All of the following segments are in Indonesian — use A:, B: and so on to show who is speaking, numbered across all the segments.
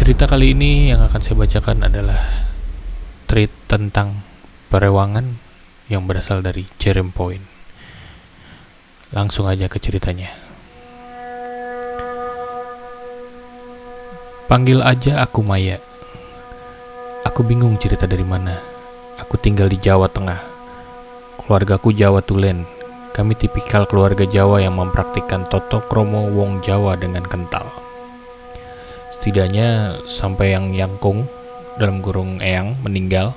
A: Cerita kali ini yang akan saya bacakan adalah treat tentang perewangan yang berasal dari Jerem Point. Langsung aja ke ceritanya. Panggil aja aku Maya. Aku bingung cerita dari mana. Aku tinggal di Jawa Tengah. Keluargaku Jawa Tulen. Kami tipikal keluarga Jawa yang mempraktikkan toto kromo wong Jawa dengan kental. Setidaknya sampai yang Yangkung dalam kurung Eyang meninggal.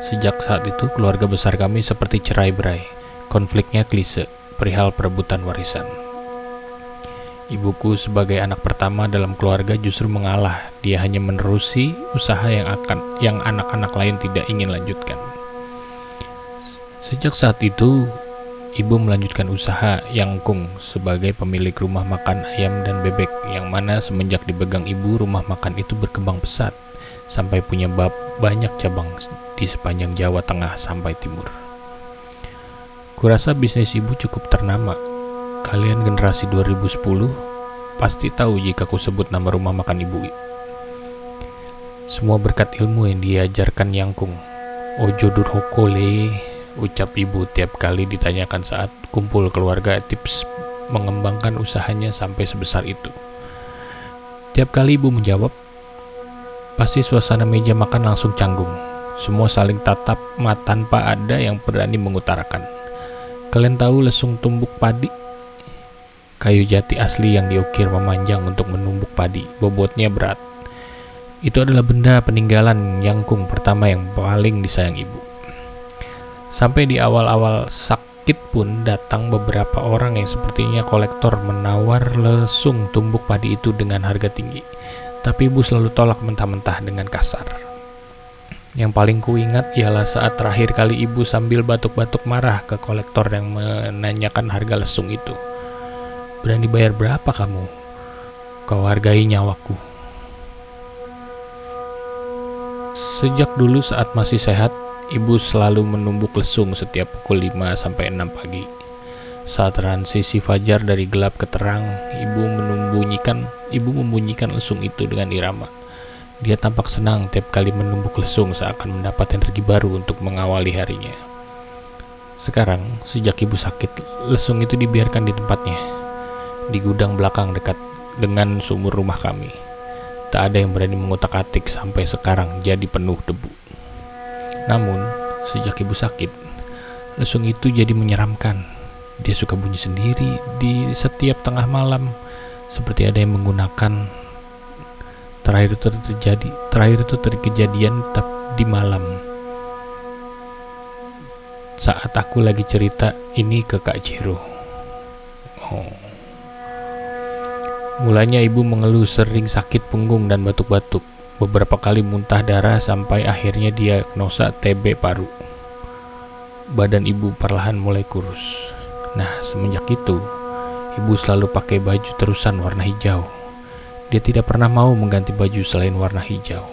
A: Sejak saat itu keluarga besar kami seperti cerai-berai. Konfliknya klise, perihal perebutan warisan. Ibuku sebagai anak pertama dalam keluarga justru mengalah. Dia hanya menerusi usaha yang anak-anak lain tidak ingin lanjutkan. Sejak saat itu, ibu melanjutkan usaha Yangkung sebagai pemilik rumah makan ayam dan bebek, yang mana semenjak dipegang ibu, rumah makan itu berkembang pesat sampai punya banyak cabang di sepanjang Jawa Tengah sampai Timur. Kurasa bisnis ibu cukup ternama. Kalian generasi 2010 pasti tahu jika ku sebut nama rumah makan ibu. Semua berkat ilmu yang diajarkan Yangkung. Ojo durhokole, ucap ibu tiap kali ditanyakan saat kumpul keluarga tips mengembangkan usahanya sampai sebesar itu. Tiap kali ibu menjawab, pasti suasana meja makan langsung canggung. Semua saling tatap tanpa ada yang berani mengutarakan. Kalian tahu lesung tumbuk padi? Kayu jati asli yang diukir memanjang untuk menumbuk padi, bobotnya berat. Itu adalah benda peninggalan Yangkung pertama yang paling disayang ibu. Sampai di awal-awal sakit pun datang beberapa orang yang sepertinya kolektor menawar lesung tumbuk padi itu dengan harga tinggi. Tapi ibu selalu tolak mentah-mentah dengan kasar. Yang paling kuingat ialah saat terakhir kali ibu sambil batuk-batuk marah ke kolektor yang menanyakan harga lesung itu. Berani bayar berapa kamu? Kau hargai nyawaku. Sejak dulu saat masih sehat, ibu selalu menumbuk lesung setiap pukul 5-6 pagi. Saat transisi fajar dari gelap ke terang, ibu membunyikan lesung itu dengan irama. Dia tampak senang tiap kali menumbuk lesung seakan mendapat energi baru untuk mengawali harinya. Sekarang, sejak ibu sakit, lesung itu dibiarkan di tempatnya, di gudang belakang dekat dengan sumur rumah kami. Tak ada yang berani mengutak-atik sampai sekarang jadi penuh debu. Namun, sejak ibu sakit, lesung itu jadi menyeramkan. Dia suka bunyi sendiri di setiap tengah malam, seperti ada yang menggunakan. Terakhir itu terjadi di malam. Saat aku lagi cerita ini ke Kak Jero. Mulanya ibu mengeluh sering sakit punggung dan batuk-batuk. Beberapa kali muntah darah sampai akhirnya diagnosa TB paru. Badan ibu perlahan mulai kurus. Nah, semenjak itu, ibu selalu pakai baju terusan warna hijau. Dia tidak pernah mau mengganti baju selain warna hijau.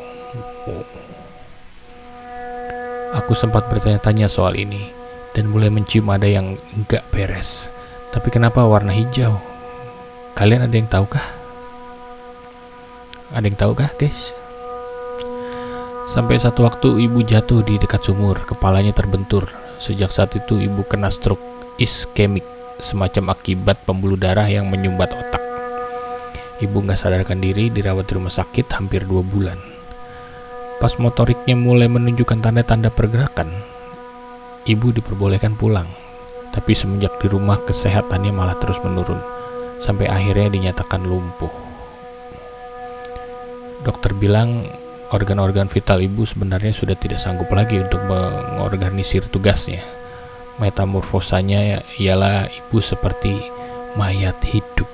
A: Aku sempat bertanya-tanya soal ini dan mulai mencium ada yang enggak beres. Tapi kenapa warna hijau? Kalian ada yang tahukah? Ada yang tahukah, guys? Sampai satu waktu ibu jatuh di dekat sumur, kepalanya terbentur. Sejak saat itu ibu kena stroke iskemik, semacam akibat pembuluh darah yang menyumbat otak. Ibu gak sadarkan diri, dirawat di rumah sakit hampir 2 bulan. Pas motoriknya mulai menunjukkan tanda-tanda pergerakan, ibu diperbolehkan pulang. Tapi semenjak di rumah kesehatannya malah terus menurun, sampai akhirnya dinyatakan lumpuh. Dokter bilang organ-organ vital ibu sebenarnya sudah tidak sanggup lagi untuk mengorganisir tugasnya. Metamorfosanya ialah ibu seperti mayat hidup.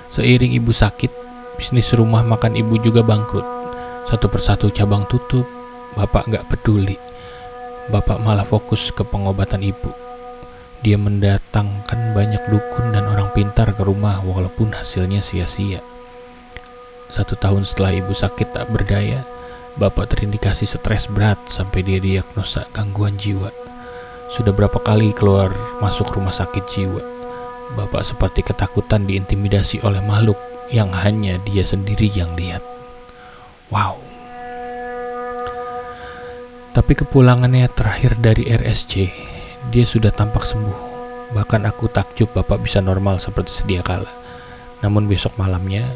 A: Seiring ibu sakit, bisnis rumah makan ibu juga bangkrut. Satu persatu cabang tutup. Bapak gak peduli. Bapak malah fokus ke pengobatan ibu. Dia mendatangkan banyak dukun dan orang pintar ke rumah walaupun hasilnya sia-sia. 1 tahun setelah ibu sakit tak berdaya, Bapak terindikasi stres berat sampai dia diagnosa gangguan jiwa. Sudah berapa kali keluar masuk rumah sakit jiwa. Bapak seperti ketakutan diintimidasi oleh makhluk yang hanya dia sendiri yang lihat. Wow. Tapi kepulangannya terakhir dari RSC, dia sudah tampak sembuh. Bahkan aku takjub bapak bisa normal seperti sedia kala. Namun besok malamnya,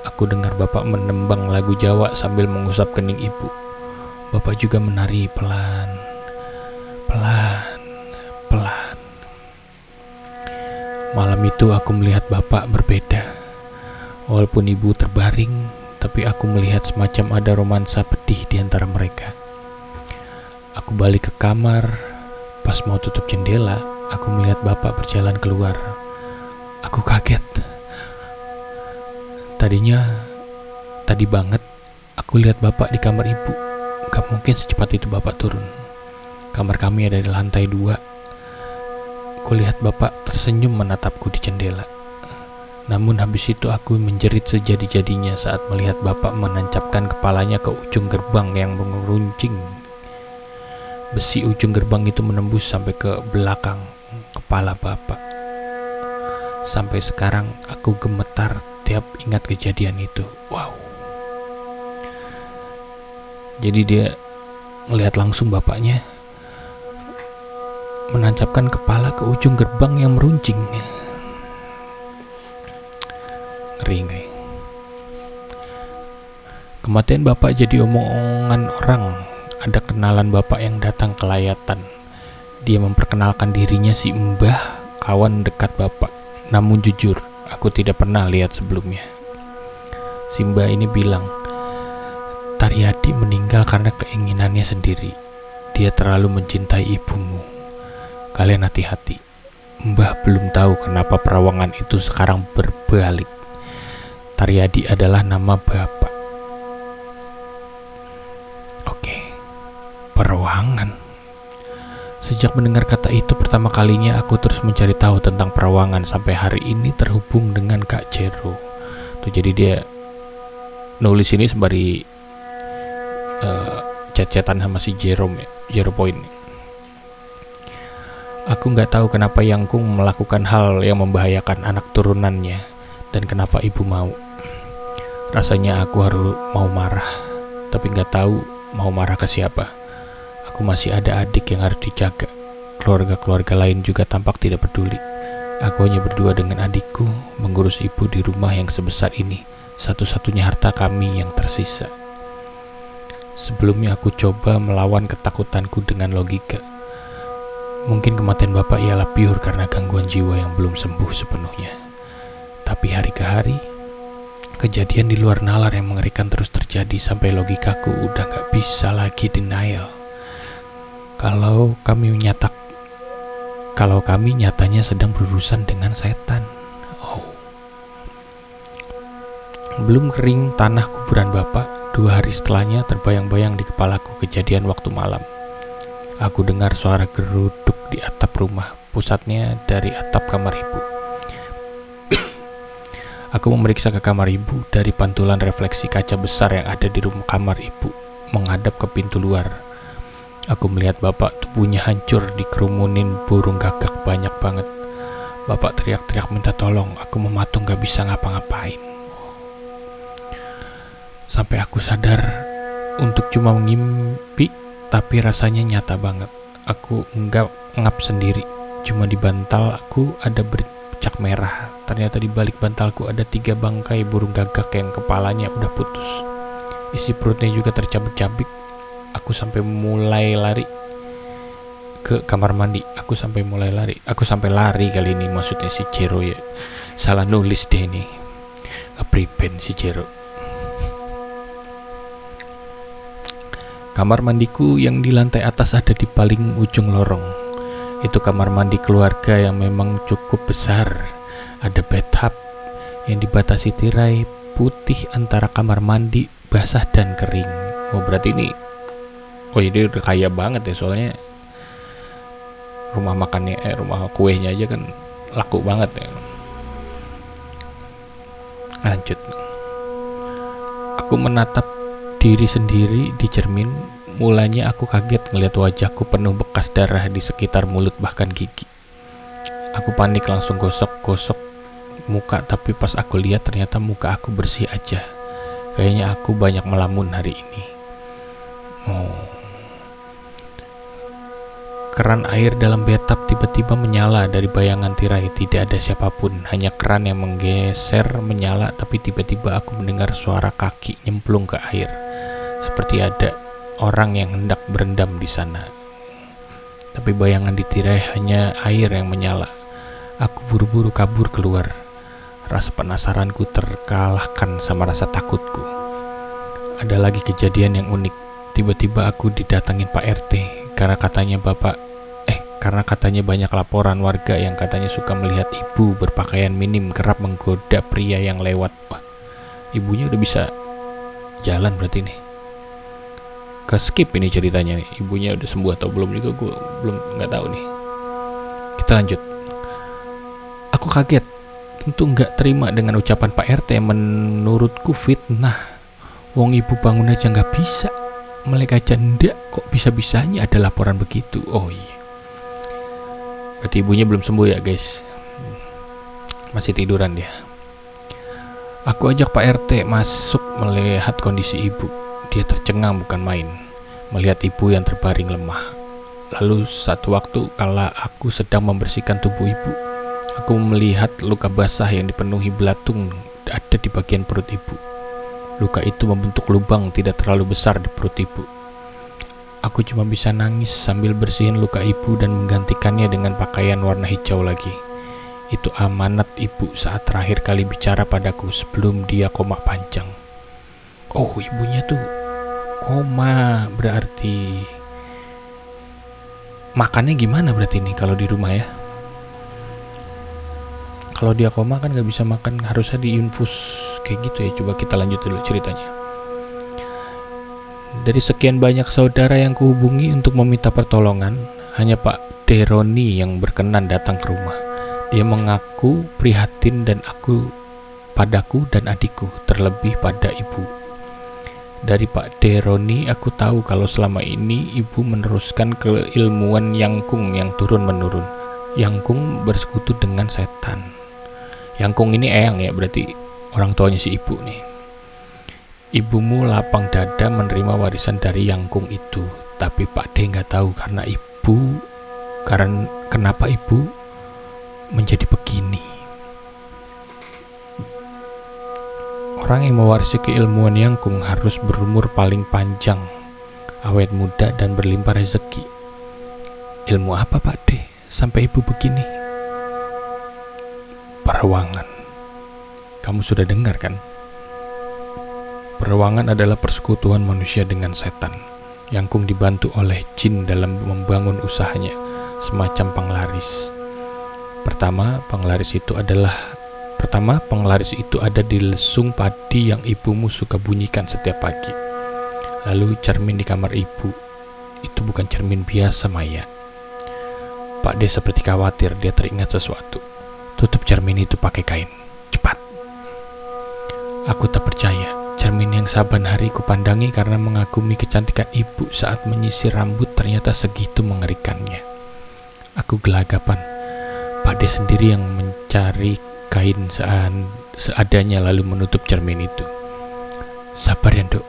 A: aku dengar bapak menembang lagu Jawa sambil mengusap kening ibu. Bapak juga menari pelan. Malam itu aku melihat bapak berbeda. Walaupun ibu terbaring, tapi aku melihat semacam ada romansa pedih di antara mereka. Aku balik ke kamar, pas mau tutup jendela, aku melihat bapak berjalan keluar. Aku kaget. Tadi banget, aku lihat bapak di kamar ibu. Gak mungkin secepat itu bapak turun. Kamar kami ada di lantai 2. Kulihat bapak tersenyum menatapku di jendela. Namun habis itu aku menjerit sejadi-jadinya saat melihat bapak menancapkan kepalanya ke ujung gerbang yang mengeruncing. Besi ujung gerbang itu menembus sampai ke belakang kepala bapak. Sampai sekarang aku gemetar tiap ingat kejadian itu. Wow. Jadi dia melihat langsung bapaknya menancapkan kepala ke ujung gerbang yang meruncing. Ngeri. Kematian bapak jadi omong-omongan orang. Ada kenalan bapak yang datang ke layatan. Dia memperkenalkan dirinya si Mbah, kawan dekat bapak. Namun jujur, aku tidak pernah lihat sebelumnya. Si Mbah ini bilang, Taryadi meninggal karena keinginannya sendiri. Dia terlalu mencintai ibumu. Kalian hati-hati. Mbah belum tahu kenapa perawangan itu sekarang berbalik. Taryadi adalah nama bapak. Oke, perawangan. Sejak mendengar kata itu pertama kalinya aku terus mencari tahu tentang perawangan sampai hari ini terhubung dengan Kak Jero. Tuh, jadi dia nulis ini sembari chat-chatan sama si Jerome, Jero Point. Aku nggak tahu kenapa Yangkung melakukan hal yang membahayakan anak turunannya dan kenapa ibu mau. Rasanya aku harus mau marah, tapi nggak tahu mau marah ke siapa. Aku masih ada adik yang harus dijaga. Keluarga-keluarga lain juga tampak tidak peduli. Aku hanya berdua dengan adikku mengurus ibu di rumah yang sebesar ini, satu-satunya harta kami yang tersisa. Sebelumnya aku coba melawan ketakutanku dengan logika. Mungkin kematian bapak ialah pure karena gangguan jiwa yang belum sembuh sepenuhnya. Tapi hari ke hari, kejadian di luar nalar yang mengerikan terus terjadi sampai logikaku udah gak bisa lagi denial. Kalau kami nyatanya sedang berurusan dengan setan. Oh. Belum kering tanah kuburan bapak, 2 hari setelahnya terbayang-bayang di kepalaku kejadian waktu malam. Aku dengar suara geruduk di atap rumah, pusatnya dari atap kamar ibu. Aku memeriksa ke kamar ibu dari pantulan refleksi kaca besar yang ada di rumah kamar ibu, menghadap ke pintu luar. Aku melihat bapak tubuhnya hancur dikerumunin burung gagak banyak banget. Bapak teriak-teriak minta tolong, aku mematung gak bisa ngapa-ngapain. Sampai aku sadar untuk cuma mengimpi, tapi rasanya nyata banget. Aku enggak ngap sendiri, cuma di bantal aku ada bercak merah. Ternyata di balik bantalku ada 3 bangkai burung gagak yang kepalanya udah putus. Isi perutnya juga tercabik-cabik. Aku sampai mulai lari ke kamar mandi. Aku sampai lari kali ini, maksudnya si Jero ya. Salah nulis deh ini. Prepend si Jero. Kamar mandiku yang di lantai atas ada di paling ujung lorong. Itu kamar mandi keluarga yang memang cukup besar. Ada bathtub yang dibatasi tirai putih antara kamar mandi basah dan kering. Oh, berarti ini udah kaya banget ya, soalnya rumah makannya rumah kuenya aja kan laku banget ya. Lanjut. Aku menatap diri sendiri di cermin. Mulanya aku kaget ngeliat wajahku penuh bekas darah di sekitar mulut bahkan gigi. Aku panik langsung gosok-gosok muka, tapi pas aku lihat ternyata muka aku bersih aja. Kayaknya aku banyak melamun hari ini. Keran air dalam bathtub tiba-tiba menyala dari bayangan tirai. Tidak ada siapapun, hanya keran yang menggeser menyala, tapi tiba-tiba aku mendengar suara kaki nyemplung ke air. Seperti ada orang yang hendak berendam di sana. Tapi bayangan di tirai hanya air yang menyala. Aku buru-buru kabur keluar. Rasa penasaranku terkalahkan sama rasa takutku. Ada lagi kejadian yang unik. Tiba-tiba aku didatangin Pak RT karena katanya banyak laporan warga yang katanya suka melihat ibu berpakaian minim kerap menggoda pria yang lewat. Wah, ibunya udah bisa jalan berarti nih. Ke skip ini ceritanya nih. Ibunya udah sembuh atau belum juga gue belum nggak tahu nih. Kita lanjut. Aku kaget, tentu nggak terima dengan ucapan Pak RT yang menurutku fitnah. Wong ibu bangun aja nggak bisa, melek aja ndak, kok bisa-bisanya ada laporan begitu. Oh iya, berarti ibunya belum sembuh ya guys, masih tiduran dia. Aku ajak Pak RT masuk melihat kondisi ibu. Dia tercengang bukan main melihat ibu yang terbaring lemah. Lalu satu waktu kala aku sedang membersihkan tubuh ibu, aku melihat luka basah yang dipenuhi belatung ada di bagian perut ibu. Luka itu membentuk lubang tidak terlalu besar di perut ibu. Aku cuma bisa nangis sambil bersihin luka ibu dan menggantikannya dengan pakaian warna hijau lagi. Itu amanat ibu saat terakhir kali bicara padaku sebelum dia koma panjang. Oh, ibunya tuh koma, berarti makannya gimana berarti nih kalau di rumah ya? Kalau dia koma kan gak bisa makan, harusnya diinfus kayak gitu ya. Coba kita lanjut dulu ceritanya. Dari sekian banyak saudara yang kuhubungi untuk meminta pertolongan, hanya Pak Deroni yang berkenan datang ke rumah. Dia mengaku prihatin padaku dan adikku, terlebih pada ibu. Dari Pak Deroni aku tahu kalau selama ini ibu meneruskan keilmuan Yangkung yang turun-menurun. Yangkung bersekutu dengan setan. Yangkung ini eyang ya, berarti orang tuanya si ibu nih. Ibumu lapang dada menerima warisan dari Yangkung itu, tapi Pak D nggak tahu kenapa ibu menjadi begini. Orang yang mewarisi keilmuan Yangkung harus berumur paling panjang, awet muda dan berlimpah rezeki. Ilmu apa Pak D sampai ibu begini? Perawangan. Kamu sudah dengar kan? Perawangan adalah persekutuan manusia dengan setan. Yangkung dibantu oleh jin dalam membangun usahanya, semacam penglaris. Pertama, penglaris itu ada di lesung padi yang ibumu suka bunyikan setiap pagi. Lalu cermin di kamar ibu. Itu bukan cermin biasa, Maya. Pak D seperti khawatir, dia teringat sesuatu. Tutup cermin itu pakai kain, cepat. Aku tak percaya. Cermin yang saban hari kupandangi karena mengagumi kecantikan ibu saat menyisir rambut ternyata segitu mengerikannya. Aku gelagapan. Pak D sendiri yang mencari kain seadanya lalu menutup cermin itu. Sabar ya Dok,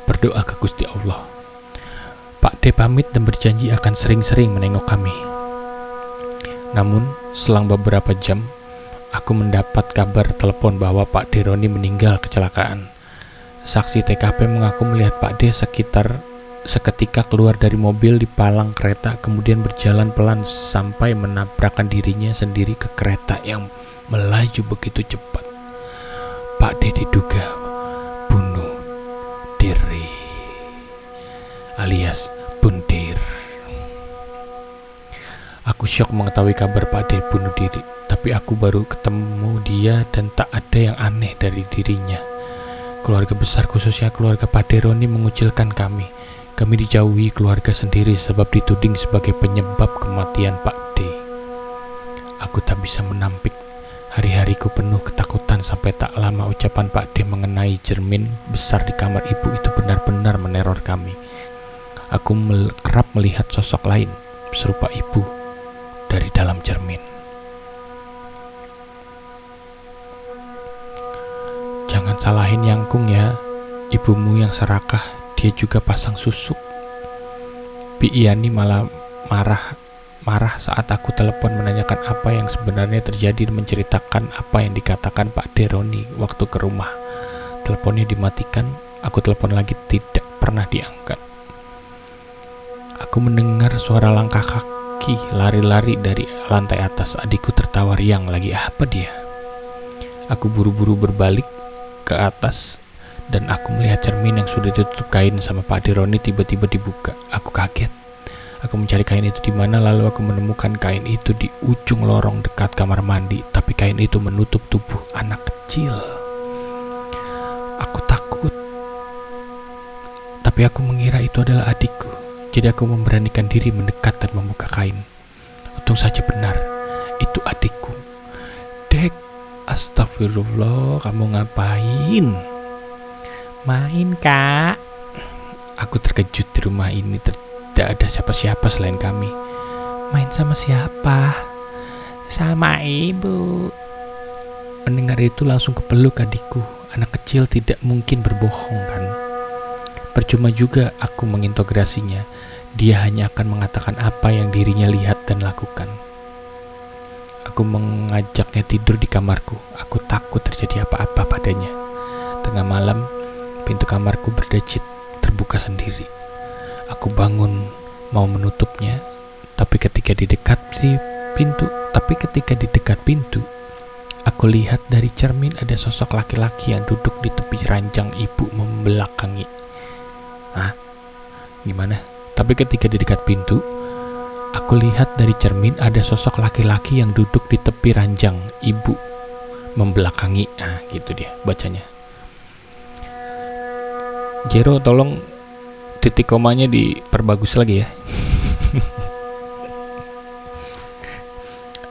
A: berdoa ke Gusti Allah. Pak D pamit dan berjanji akan sering-sering menengok kami. Namun selang beberapa jam aku mendapat kabar telepon bahwa Pak Deroni meninggal kecelakaan. Saksi TKP mengaku melihat Pak D seketika keluar dari mobil di palang kereta, kemudian berjalan pelan sampai menabrakkan dirinya sendiri ke kereta yang melaju begitu cepat. Pak D diduga bunuh diri alias bundir. Aku syok mengetahui kabar Pak D bunuh diri, tapi aku baru ketemu dia dan tak ada yang aneh dari dirinya. Keluarga besar khususnya keluarga Pak Deroni mengucilkan kami. Kami dijauhi keluarga sendiri sebab dituding sebagai penyebab kematian Pak D. Aku tak bisa menampik. Hari-hariku penuh ketakutan sampai tak lama ucapan Pak D mengenai cermin besar di kamar ibu itu benar-benar meneror kami. Aku kerap melihat sosok lain serupa ibu dari dalam cermin. Jangan salahin Yangkung ya, ibumu yang serakah, dia juga pasang susuk. Bi Iyani malah marah saat aku telepon menanyakan apa yang sebenarnya terjadi dan menceritakan apa yang dikatakan Pak Deroni waktu ke rumah. Teleponnya dimatikan, aku telepon lagi tidak pernah diangkat. Aku mendengar suara langkah kaki lari-lari dari lantai atas. Adikku tertawa riang, lagi apa dia? Aku buru-buru berbalik ke atas dan aku melihat cermin yang sudah ditutup kain sama Pak Deroni tiba-tiba dibuka. Aku kaget. Aku mencari kain itu di mana, lalu aku menemukan kain itu di ujung lorong dekat kamar mandi, tapi kain itu menutup tubuh anak kecil. Aku takut, tapi aku mengira itu adalah adikku. Jadi aku memberanikan diri mendekat dan membuka kain. Untung saja benar, itu adikku. Dek, astagfirullah, kamu ngapain? Main, Kak. Aku terkejut, di rumah ini tidak ada siapa-siapa selain kami. Main sama siapa? Sama ibu. Mendengar itu langsung kepeluk adikku. Anak kecil tidak mungkin berbohong kan? Percuma juga aku mengintegrasinya. Dia hanya akan mengatakan apa yang dirinya lihat dan lakukan. Aku mengajaknya tidur di kamarku. Aku takut terjadi apa-apa padanya. Tengah malam, pintu kamarku berdecit terbuka sendiri. Aku bangun mau menutupnya, tapi ketika di dekat pintu, aku lihat dari cermin ada sosok laki-laki yang duduk di tepi ranjang ibu membelakangi. Gimana? Tapi ketika di dekat pintu, aku lihat dari cermin ada sosok laki-laki yang duduk di tepi ranjang ibu membelakangi. Gitu dia bacanya. Jero, tolong titik komanya diperbagus lagi ya.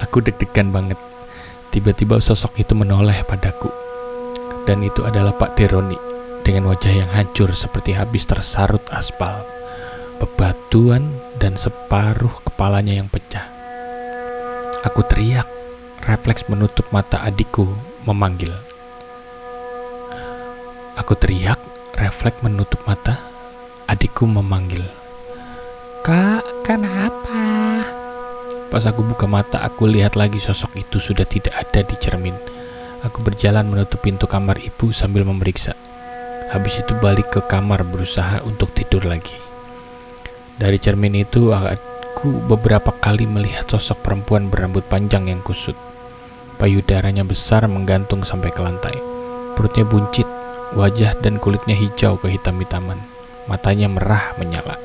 A: Aku deg-degan banget. Tiba-tiba sosok itu menoleh padaku. Dan itu adalah Pak Deroni dengan wajah yang hancur seperti habis tersarut aspal, bebatuan dan separuh kepalanya yang pecah. Aku teriak, refleks menutup mata adikku memanggil. Adikku memanggil. Kak, kenapa? Pas aku buka mata, aku lihat lagi sosok itu sudah tidak ada di cermin. Aku berjalan menutup pintu kamar ibu sambil memeriksa. Habis itu balik ke kamar berusaha untuk tidur lagi. Dari cermin itu aku beberapa kali melihat sosok perempuan berambut panjang yang kusut. Payudaranya besar menggantung sampai ke lantai. Perutnya buncit, wajah dan kulitnya hijau kehitam-hitaman. Matanya merah menyala.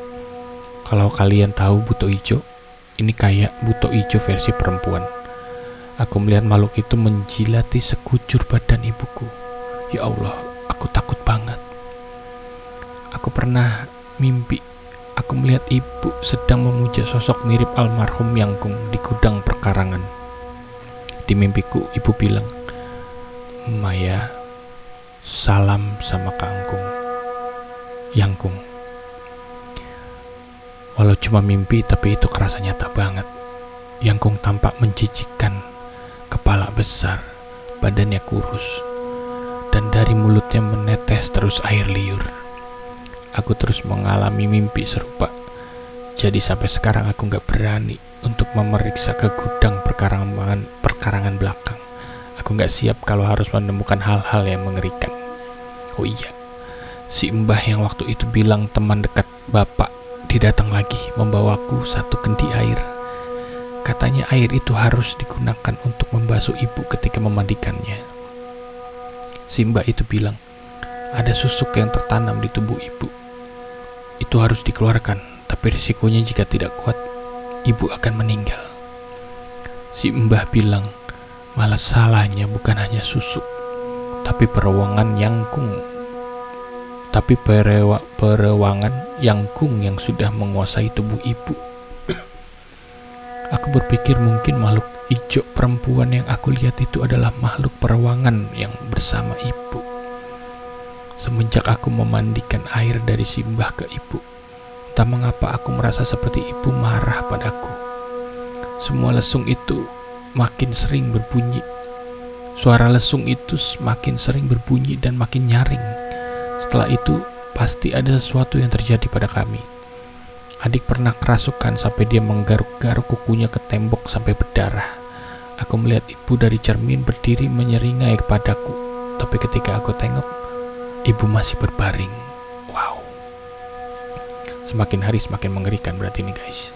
A: Kalau kalian tahu buto ijo, ini kayak buto ijo versi perempuan. Aku melihat makhluk itu menjilati sekujur badan ibuku. Ya Allah, aku takut banget. Aku pernah mimpi, aku melihat ibu sedang memuja sosok mirip almarhum Yangkung di gudang perkarangan. Di mimpiku, ibu bilang, Maya, salam sama Kangkung. Yangkung. Walau cuma mimpi, tapi itu kerasa nyata banget. Yangkung tampak menjijikkan, kepala besar, badannya kurus, dan dari mulutnya menetes terus air liur. Aku terus mengalami mimpi serupa. Jadi sampai sekarang aku gak berani untuk memeriksa ke gudang perkarangan belakang. Aku gak siap kalau harus menemukan hal-hal yang mengerikan. Oh iya, si mbah yang waktu itu bilang teman dekat bapak didatang lagi membawaku satu kendi air. Katanya air itu harus digunakan untuk membasuh ibu ketika memandikannya. Si mbah itu bilang ada susuk yang tertanam di tubuh ibu. Itu harus dikeluarkan, tapi risikonya jika tidak kuat, ibu akan meninggal. Si mbah bilang malah salahnya bukan hanya susuk, tapi perewangan Yangkung yang sudah menguasai tubuh ibu. Aku berpikir mungkin makhluk hijau perempuan yang aku lihat itu adalah makhluk perewangan yang bersama ibu. Semenjak aku memandikan air dari simbah ke ibu, entah mengapa aku merasa seperti ibu marah padaku. Semua lesung itu makin sering berbunyi. Suara lesung itu semakin sering berbunyi dan makin nyaring. Setelah itu, pasti ada sesuatu yang terjadi pada kami. Adik pernah kerasukan sampai dia menggaruk-garuk kukunya ke tembok sampai berdarah. Aku melihat ibu dari cermin berdiri menyeringai kepadaku. Tapi ketika aku tengok, ibu masih berbaring. Wow. Semakin hari semakin mengerikan berarti ini guys.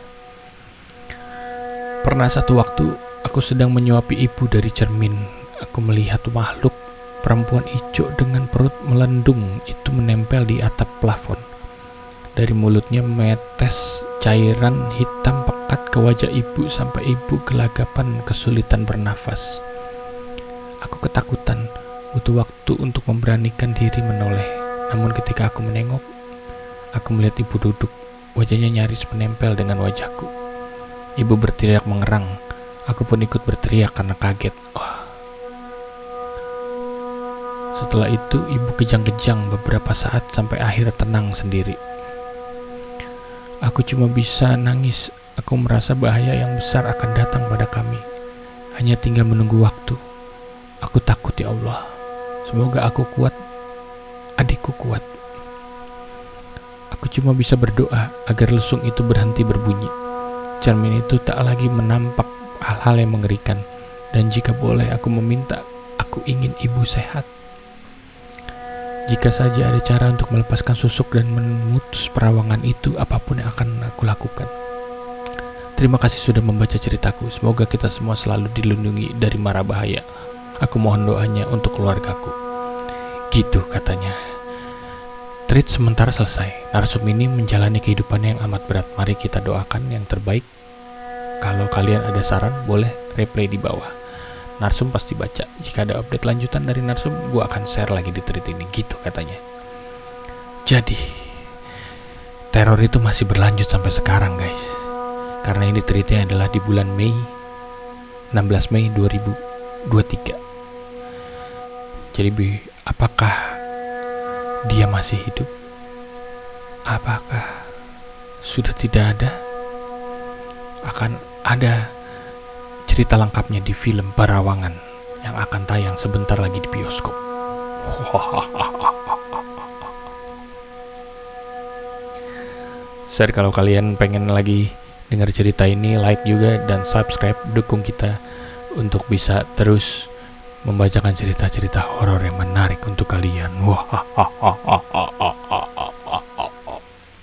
A: Pernah satu waktu, aku sedang menyuapi ibu dari cermin. Aku melihat makhluk perempuan hijau dengan perut melendung itu menempel di atap plafon. Dari mulutnya menetes cairan hitam pekat ke wajah ibu sampai ibu gelagapan kesulitan bernafas. Aku ketakutan, butuh waktu untuk memberanikan diri menoleh. Namun ketika aku menengok, aku melihat ibu duduk, wajahnya nyaris menempel dengan wajahku. Ibu berteriak mengerang, aku pun ikut berteriak karena kaget. Setelah itu ibu kejang-kejang beberapa saat sampai akhirnya tenang sendiri. Aku cuma bisa nangis. Aku merasa bahaya yang besar akan datang pada kami. Hanya tinggal menunggu waktu. Aku takut ya Allah. Semoga aku kuat, adikku kuat. Aku cuma bisa berdoa agar lesung itu berhenti berbunyi. Cermin itu tak lagi menampak hal-hal yang mengerikan. Dan jika boleh aku meminta, aku ingin ibu sehat. Jika saja ada cara untuk melepaskan susuk dan memutus perawangan itu, apapun yang akan aku lakukan. Terima kasih sudah membaca ceritaku. Semoga kita semua selalu dilindungi dari mara bahaya. Aku mohon doanya untuk keluargaku. Gitu katanya. Treat sementara selesai. Narsum ini menjalani kehidupannya yang amat berat. Mari kita doakan yang terbaik. Kalau kalian ada saran, boleh replay di bawah. Narsum pasti baca. Jika ada update lanjutan dari Narsum, gue akan share lagi di tweet ini. Gitu katanya. Jadi, teror itu masih berlanjut sampai sekarang guys. Karena ini tweetnya adalah di bulan Mei, 16 Mei 2023. Jadi, apakah dia masih hidup? Apakah sudah tidak ada? Akan ada cerita lengkapnya di film Parawangan yang akan tayang sebentar lagi di bioskop. Share kalau kalian pengen lagi dengar cerita ini, like juga dan subscribe, dukung kita untuk bisa terus membacakan cerita-cerita horor yang menarik untuk kalian.